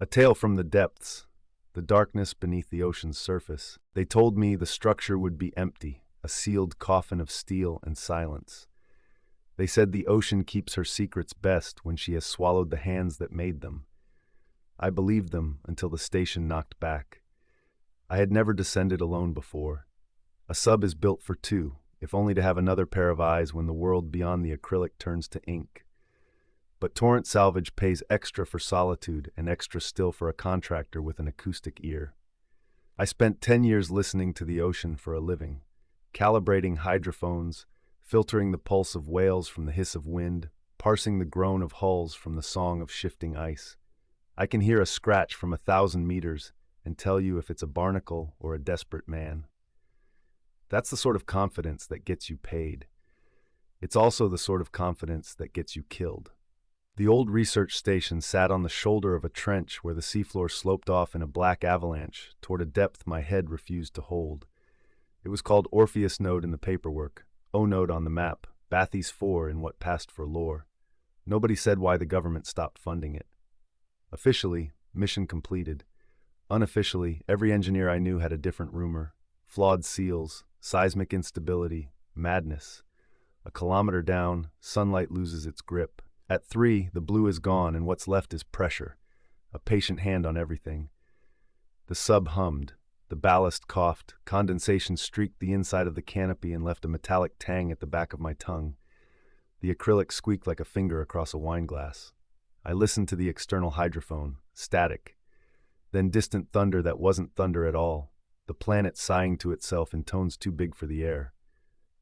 A tale from the depths, the darkness beneath the ocean's surface. They told me the structure would be empty, a sealed coffin of steel and silence. They said the ocean keeps her secrets best when she has swallowed the hands that made them. I believed them until the station knocked back. I had never descended alone before. A sub is built for two, if only to have another pair of eyes when the world beyond the acrylic turns to ink. But Torrent Salvage pays extra for solitude and extra still for a contractor with an acoustic ear. I spent 10 years listening to the ocean for a living, calibrating hydrophones, filtering the pulse of whales from the hiss of wind, parsing the groan of hulls from the song of shifting ice. I can hear a scratch from 1,000 meters and tell you if it's a barnacle or a desperate man. That's the sort of confidence that gets you paid. It's also the sort of confidence that gets you killed. The old research station sat on the shoulder of a trench where the seafloor sloped off in a black avalanche toward a depth my head refused to hold. It was called Orpheus Node in the paperwork, O-Node on the map, Bathy's 4 in what passed for lore. Nobody said why the government stopped funding it. Officially, mission completed. Unofficially, every engineer I knew had a different rumor. Flawed seals, seismic instability, madness. A kilometer down, sunlight loses its grip. At 3, the blue is gone and what's left is pressure, a patient hand on everything. The sub hummed, the ballast coughed, condensation streaked the inside of the canopy and left a metallic tang at the back of my tongue. The acrylic squeaked like a finger across a wine glass. I listened to the external hydrophone, static. Then distant thunder that wasn't thunder at all, the planet sighing to itself in tones too big for the air.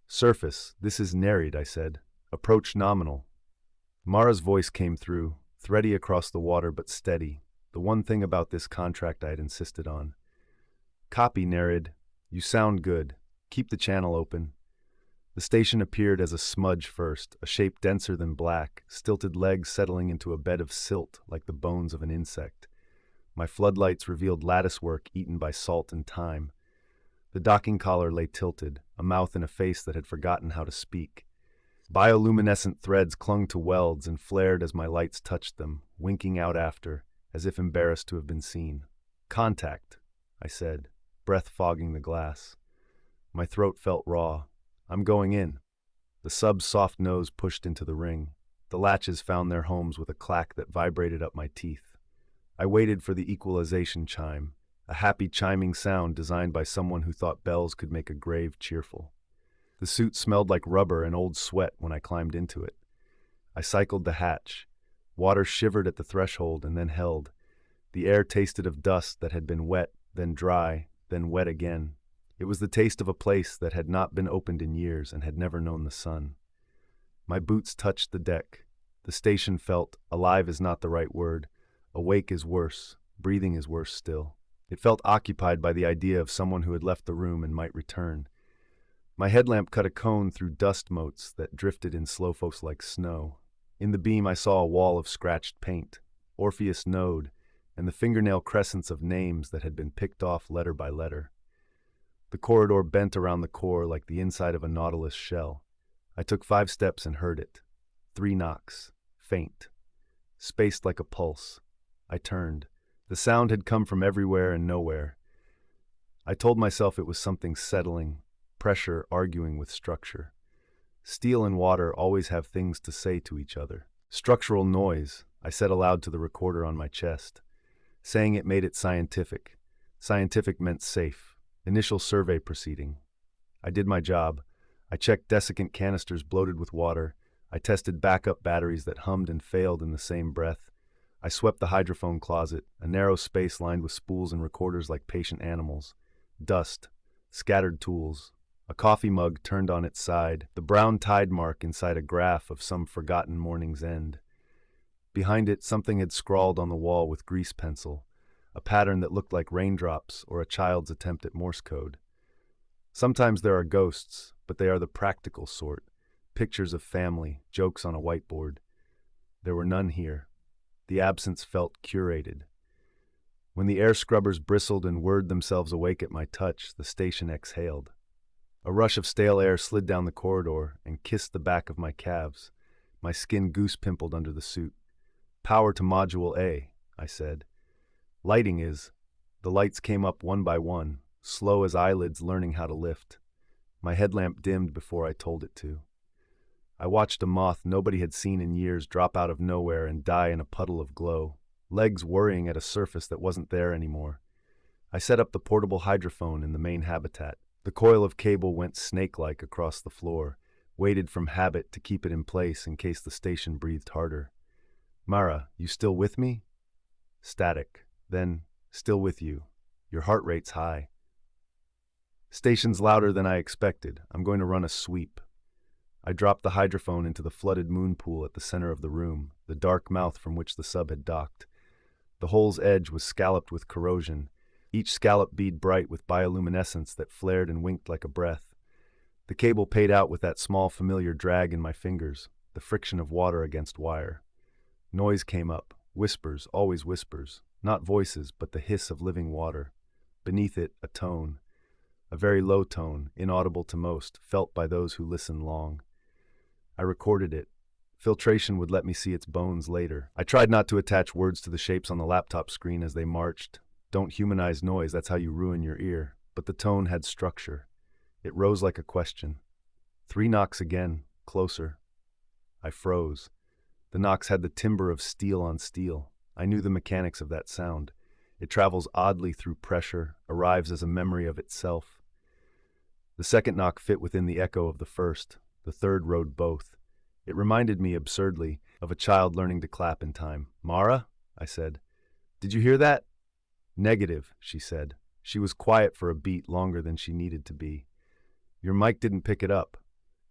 Surface, this is Nereid, I said. Approach nominal. Mara's voice came through, thready across the water but steady, the one thing about this contract I had insisted on. Copy, Nereid. You sound good. Keep the channel open. The station appeared as a smudge first, a shape denser than black, stilted legs settling into a bed of silt like the bones of an insect. My floodlights revealed latticework eaten by salt and time. The docking collar lay tilted, a mouth and a face that had forgotten how to speak. Bioluminescent threads clung to welds and flared as my lights touched them, winking out after, as if embarrassed to have been seen. Contact, I said, breath fogging the glass. My throat felt raw. I'm going in. The sub's soft nose pushed into the ring. The latches found their homes with a clack that vibrated up my teeth. I waited for the equalization chime, a happy chiming sound designed by someone who thought bells could make a grave cheerful. The suit smelled like rubber and old sweat when I climbed into it. I cycled the hatch. Water shivered at the threshold and then held. The air tasted of dust that had been wet, then dry, then wet again. It was the taste of a place that had not been opened in years and had never known the sun. My boots touched the deck. The station felt, alive is not the right word. Awake is worse. Breathing is worse still. It felt occupied by the idea of someone who had left the room and might return. My headlamp cut a cone through dust motes that drifted in slowpokes like snow. In the beam I saw a wall of scratched paint, Orpheus Node, and the fingernail crescents of names that had been picked off letter by letter. The corridor bent around the core like the inside of a nautilus shell. I took 5 steps and heard it. 3 knocks. Faint. Spaced like a pulse. I turned. The sound had come from everywhere and nowhere. I told myself it was something settling, pressure arguing with structure. Steel and water always have things to say to each other. Structural noise, I said aloud to the recorder on my chest. Saying it made it scientific. Scientific meant safe. Initial survey proceeding. I did my job. I checked desiccant canisters bloated with water. I tested backup batteries that hummed and failed in the same breath. I swept the hydrophone closet, a narrow space lined with spools and recorders like patient animals. Dust. Scattered tools. A coffee mug turned on its side, the brown tide mark inside a graph of some forgotten morning's end. Behind it, something had scrawled on the wall with grease pencil, a pattern that looked like raindrops or a child's attempt at Morse code. Sometimes there are ghosts, but they are the practical sort, pictures of family, jokes on a whiteboard. There were none here. The absence felt curated. When the air scrubbers bristled and whirred themselves awake at my touch, the station exhaled. A rush of stale air slid down the corridor and kissed the back of my calves. My skin goose-pimpled under the suit. Power to Module A, I said. Lighting is. The lights came up one by one, slow as eyelids learning how to lift. My headlamp dimmed before I told it to. I watched a moth nobody had seen in years drop out of nowhere and die in a puddle of glow, legs worrying at a surface that wasn't there anymore. I set up the portable hydrophone in the main habitat. The coil of cable went snake-like across the floor, waited from habit to keep it in place in case the station breathed harder. Mara, you still with me? Static. Then, still with you. Your heart rate's high. Station's louder than I expected. I'm going to run a sweep. I dropped the hydrophone into the flooded moon pool at the center of the room, the dark mouth from which the sub had docked. The hole's edge was scalloped with corrosion, each scallop bead bright with bioluminescence that flared and winked like a breath. The cable paid out with that small familiar drag in my fingers, the friction of water against wire. Noise came up, whispers, always whispers, not voices, but the hiss of living water. Beneath it, a tone, a very low tone, inaudible to most, felt by those who listen long. I recorded it. Filtration would let me see its bones later. I tried not to attach words to the shapes on the laptop screen as they marched. Don't humanize noise, that's how you ruin your ear. But the tone had structure. It rose like a question. 3 knocks again, closer. I froze. The knocks had the timbre of steel on steel. I knew the mechanics of that sound. It travels oddly through pressure, arrives as a memory of itself. The second knock fit within the echo of the first. The third rode both. It reminded me, absurdly, of a child learning to clap in time. Mara? I said. Did you hear that? Negative, she said. She was quiet for a beat longer than she needed to be. Your mic didn't pick it up.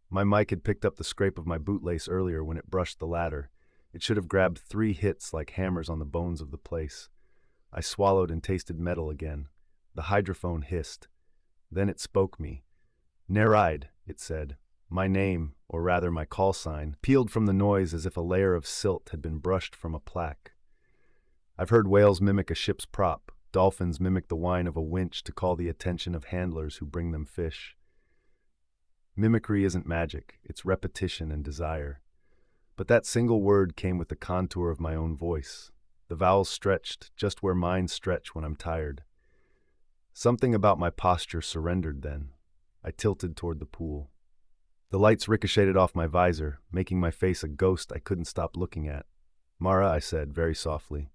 My mic had picked up the scrape of my bootlace earlier when it brushed the ladder. It should have grabbed 3 hits like hammers on the bones of the place. I swallowed and tasted metal again. The hydrophone hissed. Then it spoke me. Nereid, it said. My name, or rather my call sign, peeled from the noise as if a layer of silt had been brushed from a plaque. I've heard whales mimic a ship's prop. Dolphins mimic the whine of a winch to call the attention of handlers who bring them fish. Mimicry isn't magic, it's repetition and desire. But that single word came with the contour of my own voice. The vowels stretched just where mine stretch when I'm tired. Something about my posture surrendered then. I tilted toward the pool. The lights ricocheted off my visor, making my face a ghost I couldn't stop looking at. Mara, I said, very softly.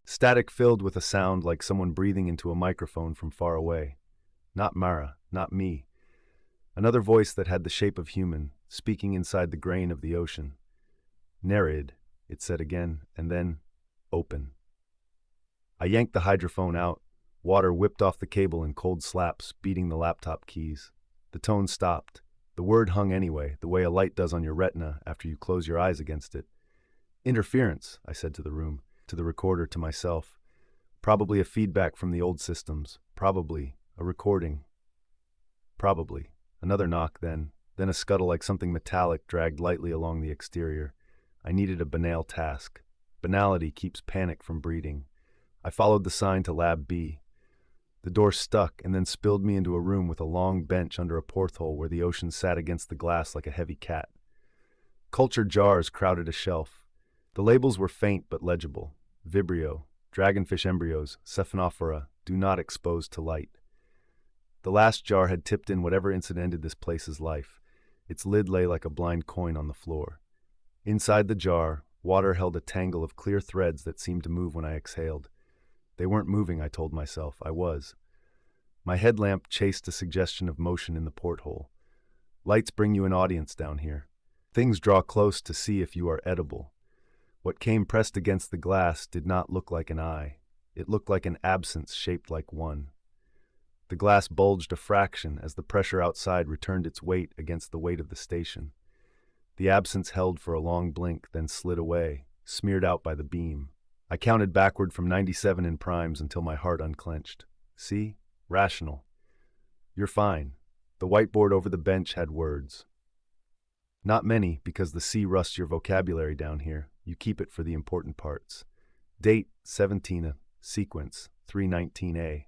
Static filled with a sound like someone breathing into a microphone from far away. Not Mara, not me. Another voice that had the shape of human, speaking inside the grain of the ocean. Nereid, it said again, and then, open. I yanked the hydrophone out. Water whipped off the cable in cold slaps, beating the laptop keys. The tone stopped. The word hung anyway, the way a light does on your retina after you close your eyes against it. Interference, I said to the room, to the recorder, to myself. Probably a feedback from the old systems. Probably a recording. Probably. Another knock, then a scuttle like something metallic dragged lightly along the exterior. I needed a banal task. Banality keeps panic from breeding. I followed the sign to Lab B. The door stuck and then spilled me into a room with a long bench under a porthole where the ocean sat against the glass like a heavy cat. Cultured jars crowded a shelf. The labels were faint but legible. Vibrio, dragonfish embryos, cephalophora, do not expose to light. The last jar had tipped in whatever incident ended this place's life. Its lid lay like a blind coin on the floor. Inside the jar, water held a tangle of clear threads that seemed to move when I exhaled. They weren't moving, I told myself. I was. My headlamp chased a suggestion of motion in the porthole. Lights bring you an audience down here. Things draw close to see if you are edible. What came pressed against the glass did not look like an eye. It looked like an absence shaped like one. The glass bulged a fraction as the pressure outside returned its weight against the weight of the station. The absence held for a long blink, then slid away, smeared out by the beam. I counted backward from 97 in primes until my heart unclenched. See? Rational. You're fine. The whiteboard over the bench had words. Not many, because the sea rusts your vocabulary down here. You keep it for the important parts. Date, 17, sequence, 319A.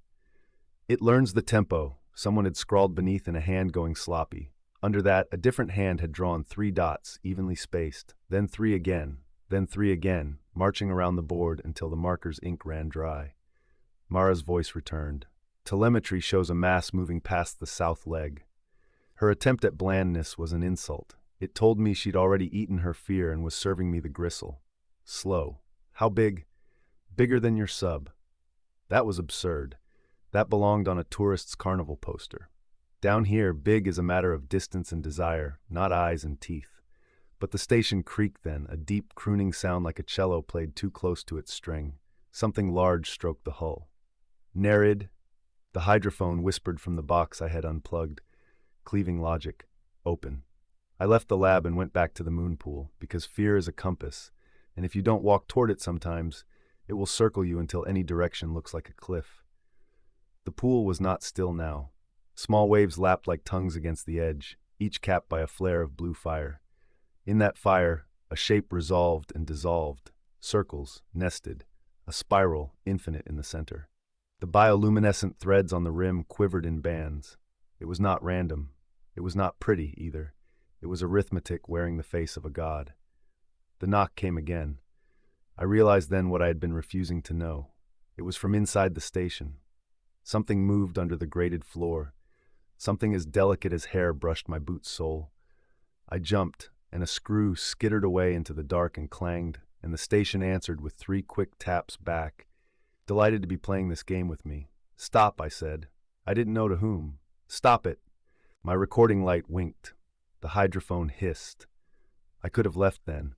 It learns the tempo. Someone had scrawled beneath in a hand going sloppy. Under that, a different hand had drawn 3 dots, evenly spaced, then 3 again, then 3 again, marching around the board until the marker's ink ran dry. Mara's voice returned. Telemetry shows a mass moving past the south leg. Her attempt at blandness was an insult. It told me she'd already eaten her fear and was serving me the gristle. Slow. How big? Bigger than your sub. That was absurd. That belonged on a tourist's carnival poster. Down here, big is a matter of distance and desire, not eyes and teeth. But the station creaked then, a deep crooning sound like a cello played too close to its string. Something large stroked the hull. Nerid, the hydrophone whispered from the box I had unplugged, cleaving logic. Open. I left the lab and went back to the moon pool, because fear is a compass, and if you don't walk toward it sometimes, it will circle you until any direction looks like a cliff. The pool was not still now. Small waves lapped like tongues against the edge, each capped by a flare of blue fire. In that fire, a shape resolved and dissolved, circles, nested, a spiral, infinite in the center. The bioluminescent threads on the rim quivered in bands. It was not random. It was not pretty, either. It was arithmetic wearing the face of a god. The knock came again. I realized then what I had been refusing to know. It was from inside the station. Something moved under the grated floor. Something as delicate as hair brushed my boot's sole. I jumped, and a screw skittered away into the dark and clanged, and the station answered with 3 quick taps back. Delighted to be playing this game with me. Stop, I said. I didn't know to whom. Stop it. My recording light winked. The hydrophone hissed. I could have left then.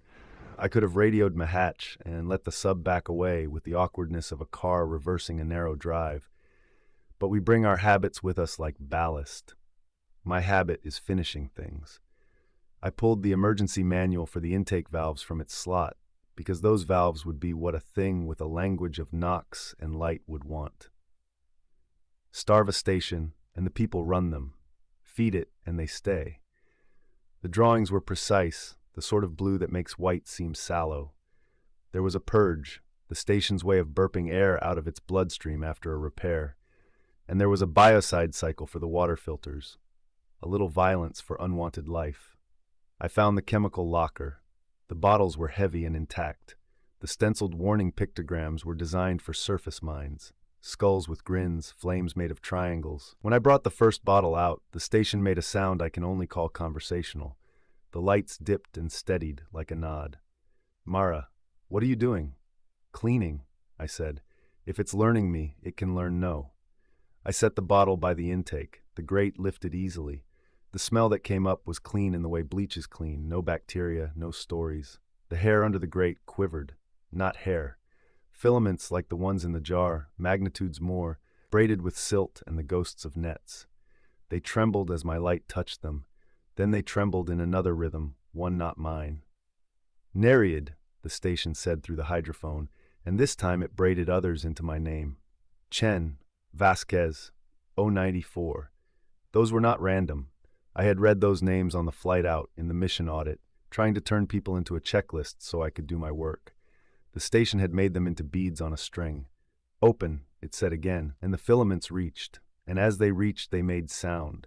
I could have radioed Mahatch and let the sub back away with the awkwardness of a car reversing a narrow drive. But we bring our habits with us like ballast. My habit is finishing things. I pulled the emergency manual for the intake valves from its slot, because those valves would be what a thing with a language of knocks and light would want. Starve a station, and the people run them. Feed it, and they stay. The drawings were precise, the sort of blue that makes white seem sallow. There was a purge, the station's way of burping air out of its bloodstream after a repair. And there was a biocide cycle for the water filters. A little violence for unwanted life. I found the chemical locker. The bottles were heavy and intact. The stenciled warning pictograms were designed for surface mines. Skulls with grins, flames made of triangles. When I brought the first bottle out, the station made a sound I can only call conversational. The lights dipped and steadied like a nod. Mara, what are you doing? Cleaning, I said. If it's learning me, it can learn no. I set the bottle by the intake. The grate lifted easily. The smell that came up was clean in the way bleach is clean. No bacteria, no stories. The hair under the grate quivered. Not hair. Filaments like the ones in the jar, magnitudes more, braided with silt and the ghosts of nets. They trembled as my light touched them. Then they trembled in another rhythm, one not mine. Nereid, the station said through the hydrophone, and this time it braided others into my name. Chen, Vasquez, 094. Those were not random. I had read those names on the flight out in the mission audit, trying to turn people into a checklist so I could do my work. The station had made them into beads on a string. Open, it said again, and the filaments reached, and as they reached they made sound.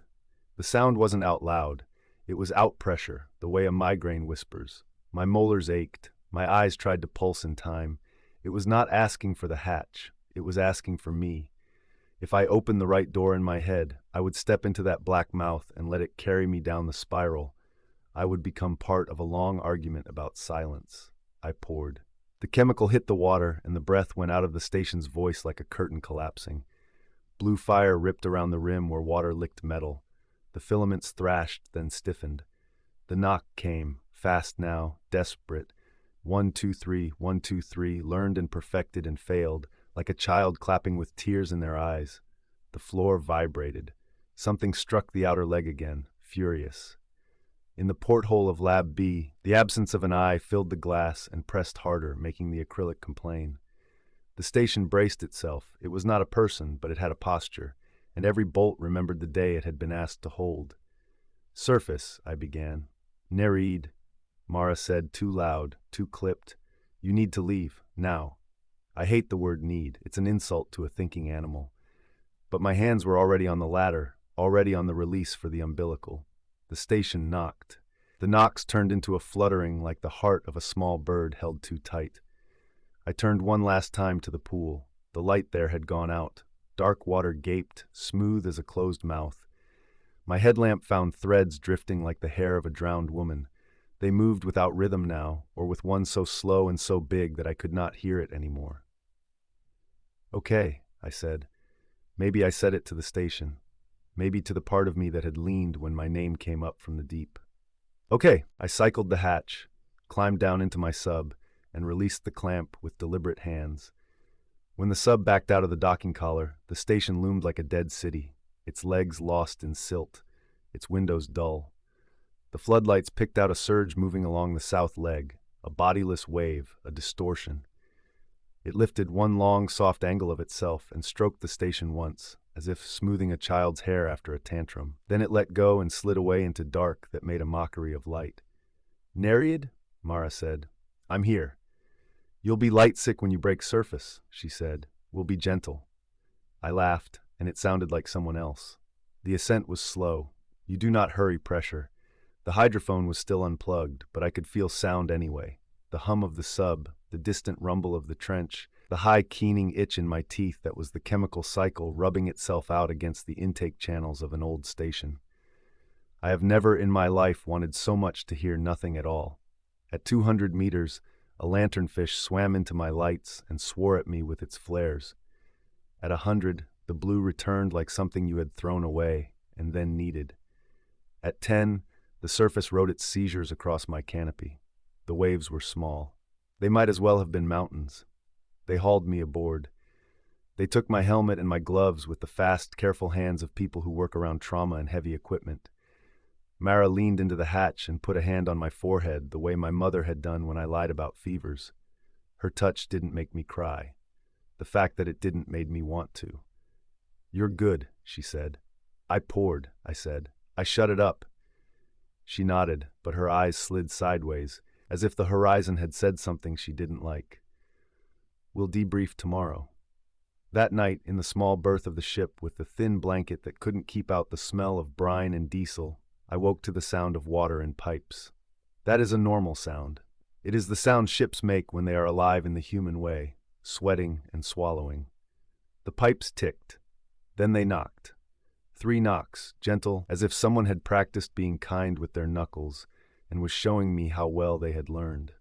The sound wasn't out loud. It was out pressure, the way a migraine whispers. My molars ached. My eyes tried to pulse in time. It was not asking for the hatch. It was asking for me. If I opened the right door in my head, I would step into that black mouth and let it carry me down the spiral. I would become part of a long argument about silence. I poured. The chemical hit the water, and the breath went out of the station's voice like a curtain collapsing. Blue fire ripped around the rim where water licked metal. The filaments thrashed, then stiffened. The knock came, fast now, desperate. 1, 2, 3, 1, 2, 3, learned and perfected and failed, like a child clapping with tears in their eyes. The floor vibrated. Something struck the outer leg again, furious. In the porthole of Lab B, the absence of an eye filled the glass and pressed harder, making the acrylic complain. The station braced itself. It was not a person, but it had a posture, and every bolt remembered the day it had been asked to hold. Surface, I began. Nereid, Mara said, too loud, too clipped. You need to leave, now. I hate the word need. It's an insult to a thinking animal. But my hands were already on the ladder, already on the release for the umbilical. The station knocked. The knocks turned into a fluttering like the heart of a small bird held too tight. I turned one last time to the pool. The light there had gone out. Dark water gaped, smooth as a closed mouth. My headlamp found threads drifting like the hair of a drowned woman. They moved without rhythm now, or with one so slow and so big that I could not hear it anymore. "Okay," I said. Maybe I said it to the station. Maybe to the part of me that had leaned when my name came up from the deep. "Okay," I cycled the hatch, climbed down into my sub, and released the clamp with deliberate hands. When the sub backed out of the docking collar, the station loomed like a dead city, its legs lost in silt, its windows dull. The floodlights picked out a surge moving along the south leg, a bodiless wave, a distortion. It lifted one long, soft angle of itself and stroked the station once, as if smoothing a child's hair after a tantrum. Then it let go and slid away into dark that made a mockery of light. "Nereid?" Mara said. "I'm here." "You'll be light-sick when you break surface," she said. "We'll be gentle." I laughed, and it sounded like someone else. The ascent was slow. You do not hurry pressure. The hydrophone was still unplugged, but I could feel sound anyway. The hum of the sub, the distant rumble of the trench, the high keening itch in my teeth that was the chemical cycle rubbing itself out against the intake channels of an old station. I have never in my life wanted so much to hear nothing at all. At 200 meters, a lanternfish swam into my lights and swore at me with its flares. At 100, the blue returned like something you had thrown away and then needed. At 10, the surface wrote its seizures across my canopy. The waves were small. They might as well have been mountains. They hauled me aboard. They took my helmet and my gloves with the fast, careful hands of people who work around trauma and heavy equipment. Mara leaned into the hatch and put a hand on my forehead the way my mother had done when I lied about fevers. Her touch didn't make me cry. The fact that it didn't made me want to. "You're good," she said. "I poured," I said. "I shut it up." She nodded, but her eyes slid sideways, as if the horizon had said something she didn't like. "We'll debrief tomorrow." That night, in the small berth of the ship with the thin blanket that couldn't keep out the smell of brine and diesel, I woke to the sound of water in pipes. That is a normal sound. It is the sound ships make when they are alive in the human way, sweating and swallowing. The pipes ticked. Then they knocked. 3 knocks, gentle, as if someone had practiced being kind with their knuckles and was showing me how well they had learned.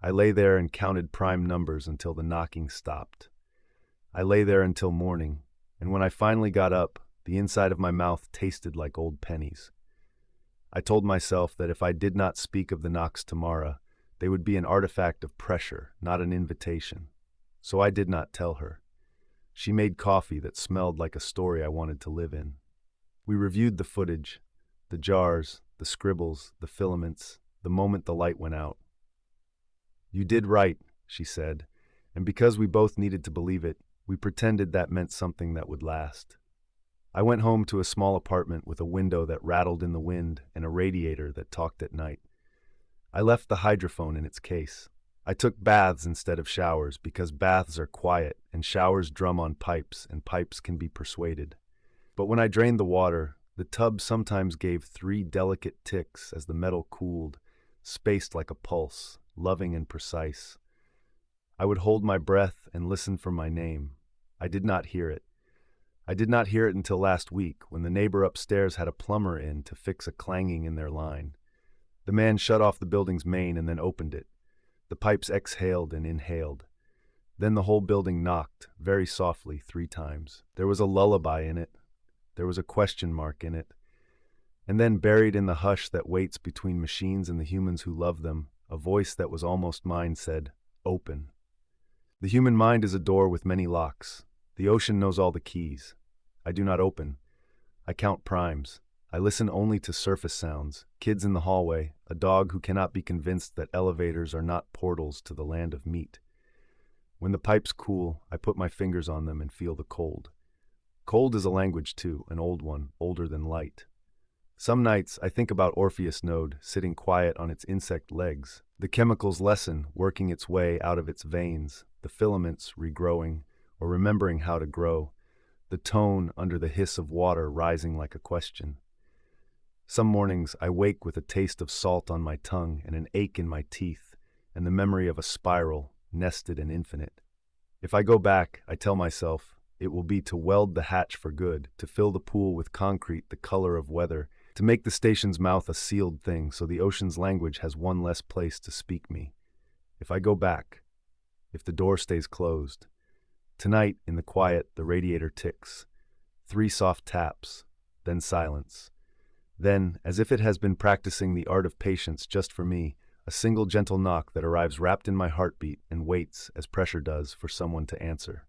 I lay there and counted prime numbers until the knocking stopped. I lay there until morning, and when I finally got up, the inside of my mouth tasted like old pennies. I told myself that if I did not speak of the knocks to Mara, they would be an artifact of pressure, not an invitation. So I did not tell her. She made coffee that smelled like a story I wanted to live in. We reviewed the footage, the jars, the scribbles, the filaments, the moment the light went out. "You did right," she said, and because we both needed to believe it, we pretended that meant something that would last. I went home to a small apartment with a window that rattled in the wind and a radiator that talked at night. I left the hydrophone in its case. I took baths instead of showers because baths are quiet and showers drum on pipes and pipes can be persuaded. But when I drained the water, the tub sometimes gave 3 delicate ticks as the metal cooled, spaced like a pulse, loving and precise. I would hold my breath and listen for my name. I did not hear it. I did not hear it until last week when the neighbor upstairs had a plumber in to fix a clanging in their line. The man shut off the building's main and then opened it. The pipes exhaled and inhaled. Then the whole building knocked, very softly, 3 times. There was a lullaby in it. There was a question mark in it. And then buried in the hush that waits between machines and the humans who love them, a voice that was almost mine said, "Open." The human mind is a door with many locks. The ocean knows all the keys. I do not open. I count primes. I listen only to surface sounds, kids in the hallway, a dog who cannot be convinced that elevators are not portals to the land of meat. When the pipes cool, I put my fingers on them and feel the cold. Cold is a language too, an old one, older than light. Some nights I think about Orpheus Node sitting quiet on its insect legs, the chemicals lesson working its way out of its veins, the filaments regrowing, or remembering how to grow, the tone under the hiss of water rising like a question. Some mornings I wake with a taste of salt on my tongue and an ache in my teeth, and the memory of a spiral, nested and infinite. If I go back, I tell myself, it will be to weld the hatch for good, to fill the pool with concrete the color of weather, to make the station's mouth a sealed thing so the ocean's language has one less place to speak me. If I go back, if the door stays closed. Tonight, in the quiet, the radiator ticks. 3 soft taps, then silence. Then, as if it has been practicing the art of patience just for me, a single gentle knock that arrives wrapped in my heartbeat and waits, as pressure does, for someone to answer.